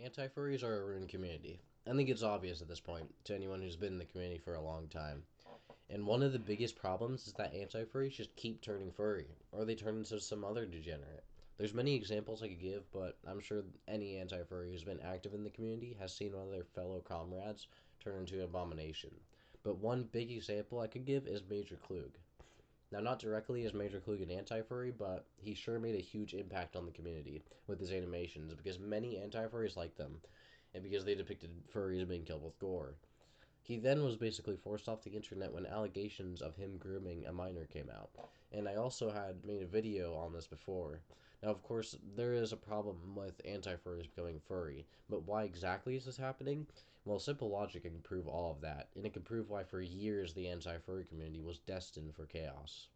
Anti-furries are a ruined community. I think it's obvious at this point to anyone who's been in the community for a long time. And one of the biggest problems is that anti-furries just keep turning furry, or they turn into some other degenerate. There's many examples I could give, but I'm sure any anti-furry who's been active in the community has seen one of their fellow comrades turn into an abomination. But one big example I could give is Major Klug. Now, not directly as Major Klug an anti-furry, but he sure made a huge impact on the community with his animations because many anti-furries liked them, and because they depicted furries being killed with gore. He then was basically forced off the internet when allegations of him grooming a minor came out. And I also had made a video on this before. Now, of course, there is a problem with anti furries becoming furry, but why exactly is this happening? Well, simple logic can prove all of that, and it can prove why for years the anti furry community was destined for chaos.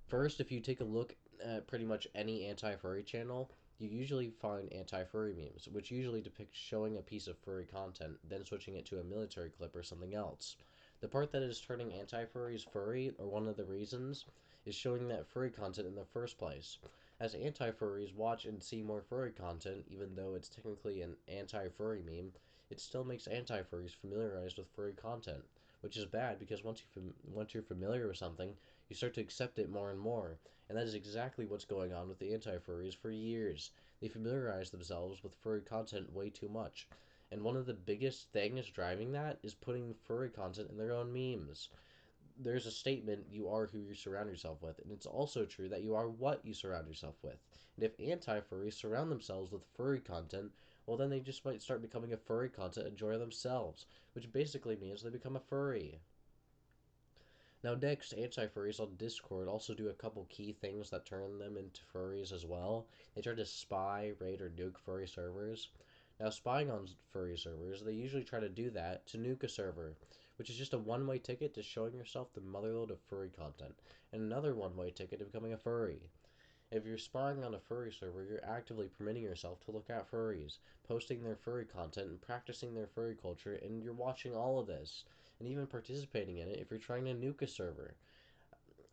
First, if you take a look at pretty much any anti furry channel, you usually find anti furry memes, which usually depict showing a piece of furry content, then switching it to a military clip or something else. The part that is turning anti furries furry, or one of the reasons, is showing that furry content in the first place. As anti furries watch and see more furry content, even though it's technically an anti furry meme, it still makes anti furries familiarized with furry content, which is bad because once you're familiar with something, you start to accept it more and more. And that is exactly what's going on with the anti furries for years. They familiarize themselves with furry content way too much. And one of the biggest things driving that is putting furry content in their own memes. There's a statement, you are who you surround yourself with, and it's also true that you are what you surround yourself with. And if anti furries surround themselves with furry content, well, then they just might start becoming a furry content enjoyer themselves, which basically means they become a furry. Now, next, anti-furries on Discord also do a couple key things that turn them into furries as well. They try to spy, raid, or nuke furry servers. Now, spying on furry servers, they usually try to do that to nuke a server, which is just a one-way ticket to showing yourself the motherload of furry content, and another one-way ticket to becoming a furry. If you're spying on a furry server, you're actively permitting yourself to look at furries, posting their furry content and practicing their furry culture, and you're watching all of this, and even participating in it if you're trying to nuke a server.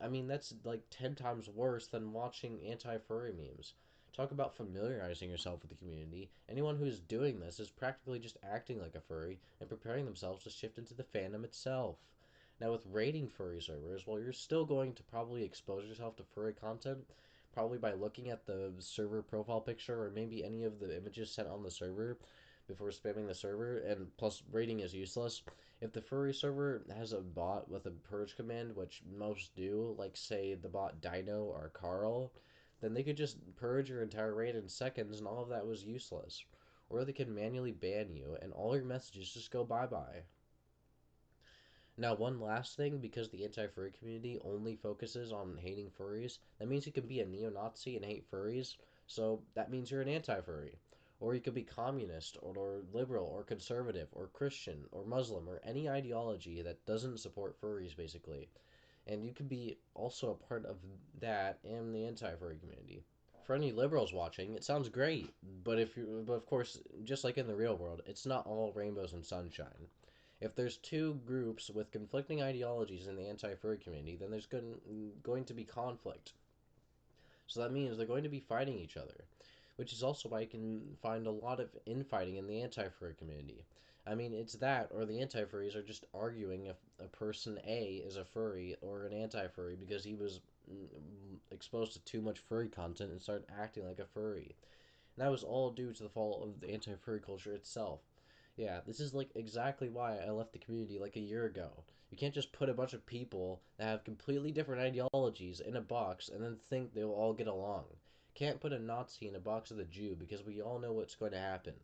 I mean, that's like 10 times worse than watching anti furry memes. Talk about familiarizing yourself with the community. Anyone who is doing this is practically just acting like a furry and preparing themselves to shift into the fandom itself. Now, with raiding furry servers, well, you're still going to probably expose yourself to furry content, probably by looking at the server profile picture or maybe any of the images sent on the server before spamming the server, and plus, raiding is useless. If the furry server has a bot with a purge command, which most do, like say the bot Dino or Carl, then they could just purge your entire raid in seconds and all of that was useless. Or they could manually ban you and all your messages just go bye bye. Now, one last thing, because the anti furry community only focuses on hating furries, that means you can be a neo Nazi and hate furries, so that means you're an anti furry. Or you could be communist, or liberal, or conservative, or Christian, or Muslim, or any ideology that doesn't support furries, basically. And you could be also a part of that and the anti furry community. For any liberals watching, it sounds great, but of course, just like in the real world, it's not all rainbows and sunshine. If there's two groups with conflicting ideologies in the anti-furry community, then there's going to be conflict. So that means they're going to be fighting each other, which is also why you can find a lot of infighting in the anti-furry community. I mean, it's that, or the anti-furries are just arguing if a person A is a furry or an anti-furry because he was exposed to too much furry content and started acting like a furry. And that was all due to the fall of the anti-furry culture itself. Yeah, this is like exactly why I left the community like a year ago. You can't just put a bunch of people that have completely different ideologies in a box and then think they'll all get along. Can't put a Nazi in a box with a Jew because we all know what's going to happen.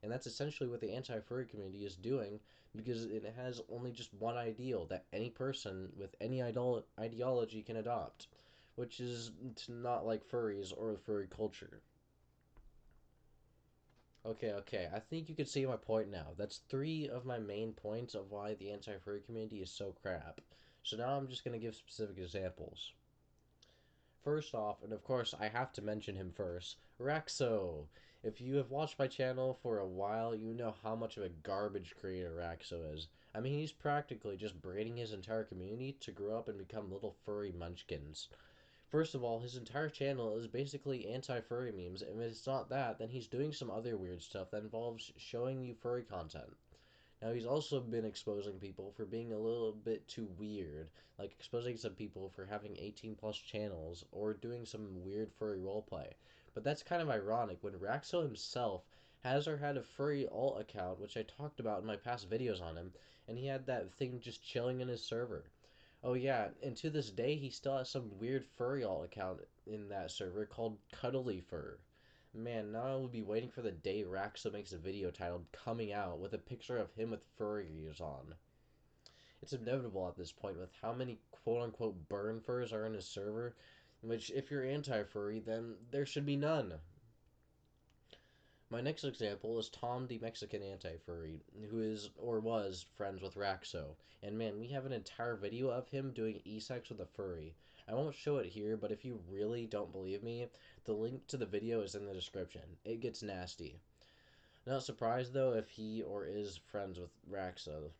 And that's essentially what the anti furry community is doing because it has only just one ideal that any person with any ideology can adopt, which is to not like furries or the furry culture. Okay, okay. I think you can see my point now. That's three of my main points of why the anti-furry community is so crap. So now I'm just going to give specific examples. First off, and of course I have to mention him first, Raxo. If you have watched my channel for a while, you know how much of a garbage creator Raxo is. I mean, he's practically just breeding his entire community to grow up and become little furry munchkins. First of all, his entire channel is basically anti-furry memes, and if it's not that, then he's doing some other weird stuff that involves showing you furry content. Now, he's also been exposing people for being a little bit too weird, like exposing some people for having 18 plus channels or doing some weird furry roleplay. But that's kind of ironic when Raxo himself has or had a furry alt account, which I talked about in my past videos on him, and he had that thing just chilling in his server. Oh yeah, and to this day he still has some weird furry alt account in that server called Cuddly Fur. Man, now I will be waiting for the day Raxo makes a video titled Coming Out with a picture of him with furries on. It's inevitable at this point with how many quote unquote burn furs are in his server, which if you're anti furry, then there should be none. My next example is Tom the Mexican anti-furry, who is or was friends with Raxo. And man, we have an entire video of him doing e-sex with a furry. I won't show it here, but if you really don't believe me, the link to the video is in the description. It gets nasty. Not surprised though if he or is friends with Raxo.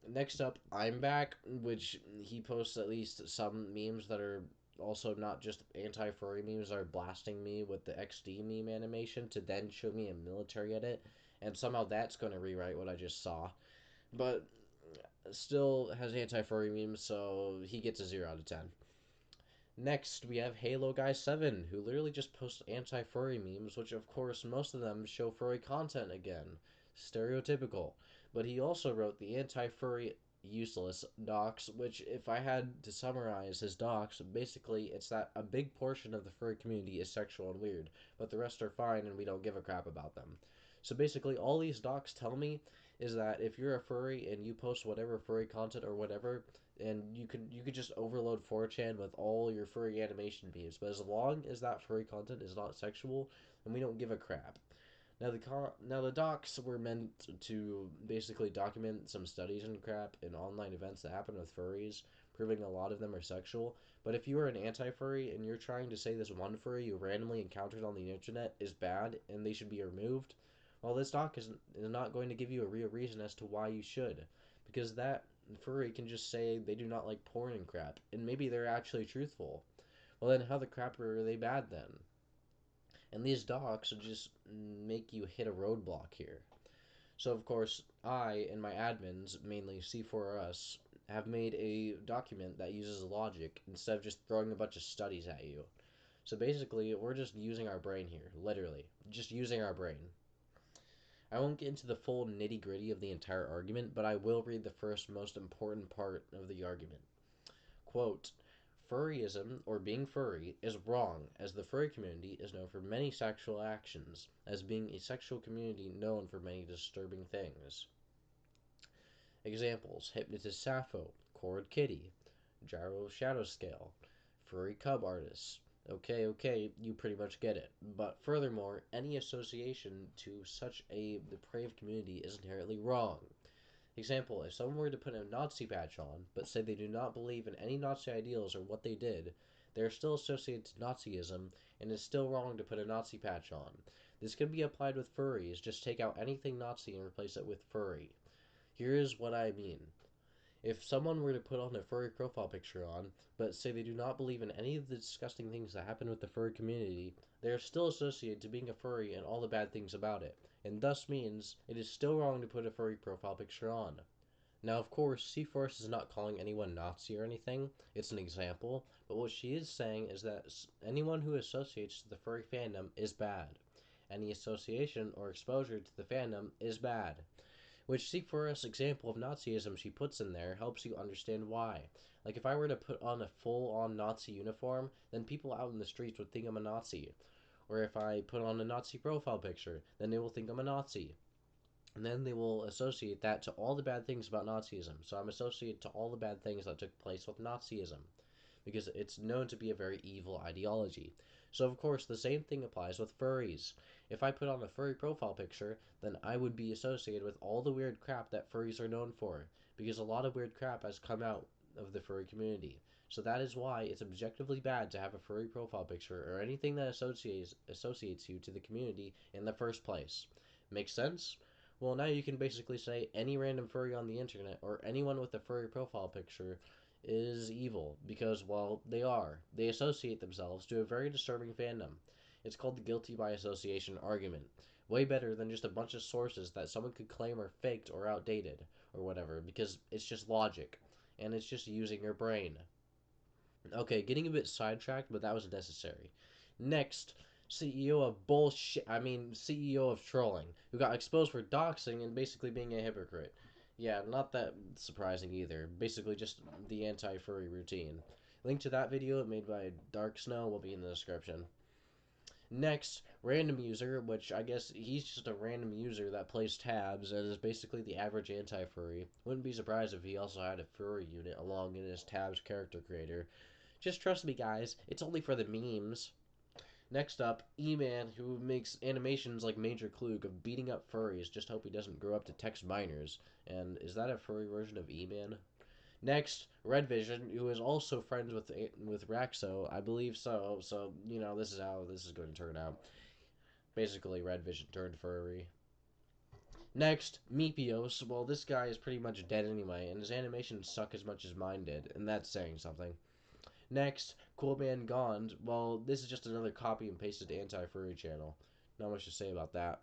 Next up, I'm back, which he posts at least some memes that are also not just anti-furry memes are blasting me with the XD meme animation to then show me a military edit, and somehow that's going to rewrite what I just saw. But still has anti-furry memes, so he gets a 0 out of 10. Next, we have Halo Guy 7, who literally just posts anti-furry memes, which of course most of them show furry content again. Stereotypical. But he also wrote the anti-furry useless docs, which if I had to summarize his docs, basically it's that a big portion of the furry community is sexual and weird, but the rest are fine and we don't give a crap about them. So basically all these docs tell me is that if you're a furry and you post whatever furry content or whatever, and you could just overload 4chan with all your furry animation memes. But as long as that furry content is not sexual, then we don't give a crap. Now the docs were meant to basically document some studies and crap in online events that happen with furries, proving a lot of them are sexual. But if you are an anti-furry and you're trying to say this one furry you randomly encountered on the internet is bad and they should be removed, well, this doc is not going to give you a real reason as to why you should, because that furry can just say they do not like porn and crap, and maybe they're actually truthful. Well, then how the crap are they bad then? And these docs just make you hit a roadblock here. So, of course, I and my admins, mainly C4us, have made a document that uses logic instead of just throwing a bunch of studies at you. So basically, we're just using our brain here, literally. Just using our brain. I won't get into the full nitty gritty of the entire argument, but I will read the first most important part of the argument. Quote, Furryism, or being furry, is wrong, as the furry community is known for many sexual actions, as being a sexual community known for many disturbing things. Examples, Hypnotist Sappho, Cord Kitty, Gyro Shadow Scale, Furry Cub Artists. Okay, you pretty much get it. But furthermore, any association to such a depraved community is inherently wrong. Example, if someone were to put a Nazi patch on, but say they do not believe in any Nazi ideals or what they did, they are still associated to Nazism, and it's still wrong to put a Nazi patch on. This can be applied with furries, just take out anything Nazi and replace it with furry. Here is what I mean. If someone were to put on a furry profile picture on, but say they do not believe in any of the disgusting things that happen with the furry community, they are still associated to being a furry and all the bad things about it, and thus means it is still wrong to put a furry profile picture on. Now, of course, C-Force is not calling anyone Nazi or anything, it's an example, but what she is saying is that anyone who associates to the furry fandom is bad. Any association or exposure to the fandom is bad. Which C4S example of Nazism she puts in there helps you understand why. Like if I were to put on a full-on Nazi uniform, then people out in the streets would think I'm a Nazi. Or if I put on a Nazi profile picture, then they will think I'm a Nazi. And then they will associate that to all the bad things about Nazism. So I'm associated to all the bad things that took place with Nazism, because it's known to be a very evil ideology. So, of course, the same thing applies with furries. If I put on a furry profile picture, then I would be associated with all the weird crap that furries are known for, because a lot of weird crap has come out of the furry community. So that is why it's objectively bad to have a furry profile picture or anything that associates you to the community in the first place. Make sense? Well, now you can basically say any random furry on the internet or anyone with a furry profile picture is evil because, well, they are. They associate themselves to a very disturbing fandom. It's called the guilty by association argument. Way better than just a bunch of sources that someone could claim are faked or outdated or whatever, because it's just logic and it's just using your brain. Okay, getting a bit sidetracked, but that was necessary. Next, CEO of bullshit. I mean, CEO of trolling, who got exposed for doxing and basically being a hypocrite. Yeah, not that surprising either. Basically, just the anti furry routine. Link to that video made by Dark Snow will be in the description. Next, random user, which I guess he's just a random user that plays tabs and is basically the average anti furry. Wouldn't be surprised if he also had a furry unit along in his tabs character creator. Just trust me, guys. It's only for the memes. Next up, E-Man, who makes animations like Major Klug of beating up furries. Just hope he doesn't grow up to text minors. And is that a furry version of E-Man? Next, Red Vision, who is also friends with Raxo. I believe so. So, this is how this is going to turn out. Basically, Red Vision turned furry. Next, Meepios. Well, this guy is pretty much dead anyway, and his animations suck as much as mine did, and that's saying something. Next, Cool Man Gone. Well, this is just another copy and pasted anti-furry channel. Not much to say about that.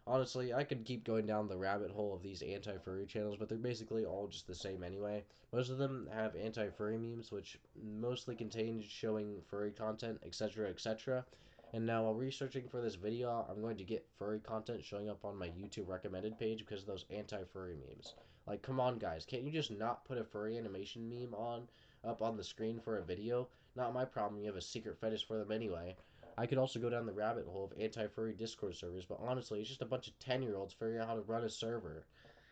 Honestly, I could keep going down the rabbit hole of these anti-furry channels, but they're basically all just the same anyway. Most of them have anti-furry memes, which mostly contain showing furry content, etc., etc. And now, while researching for this video, I'm going to get furry content showing up on my YouTube recommended page because of those anti-furry memes. Like, come on, guys, can't you just not put a furry animation meme up on the screen for a video? Not my problem. You have a secret fetish for them anyway. I could also go down the rabbit hole of anti-furry Discord servers, but honestly, it's just a bunch of 10-year-olds figuring out how to run a server.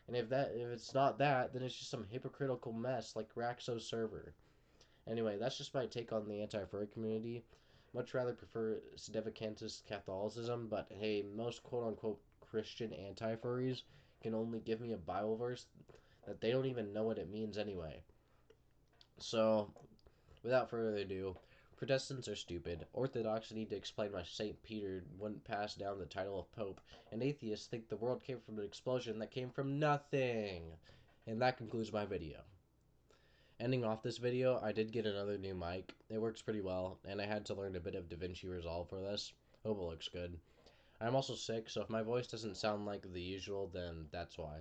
And if it's not that, then it's just some hypocritical mess like Raxo's server. Anyway, that's just my take on the anti-furry community. Much rather prefer Sedevacantist Catholicism, but hey, most quote-unquote Christian anti-furries can only give me a Bible verse that they don't even know what it means anyway. So, without further ado, Protestants are stupid, Orthodox need to explain why St. Peter wouldn't pass down the title of Pope, and atheists think the world came from an explosion that came from nothing. And that concludes my video. Ending off this video, I did get another new mic. It works pretty well, and I had to learn a bit of DaVinci Resolve for this. Hope it looks good. I'm also sick, so if my voice doesn't sound like the usual, then that's why.